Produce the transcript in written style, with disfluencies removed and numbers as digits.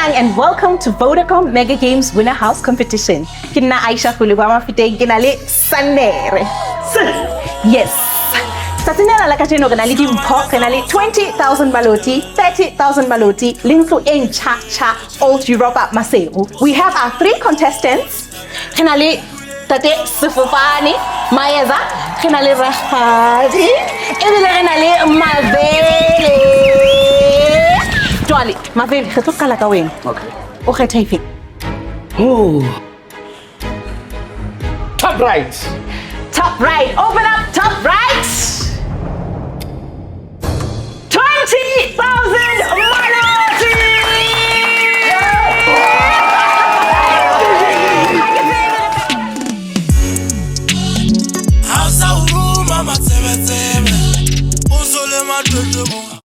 Dumelang and welcome to Vodacom Mega Games Winner House Competition. Kina Aisha Fulibama Fite Ginale Sannere. Yes. Satinela lakateno ganali dimpo ganali 20,000 maloti, 30,000 maloti, ling in cha old Europa maemo. We have our 3 contestants. Ganali tate Sefofane, Maeza, ganali rakhali, ganali Mavele. Jolly, Mavele, ge tlo kala ka wena. Okay. O kgetha efe? Oh. Top right. Top right. Open up top right. 20,000 maloti. How's our room, mama? Tebe, uzole madodemo.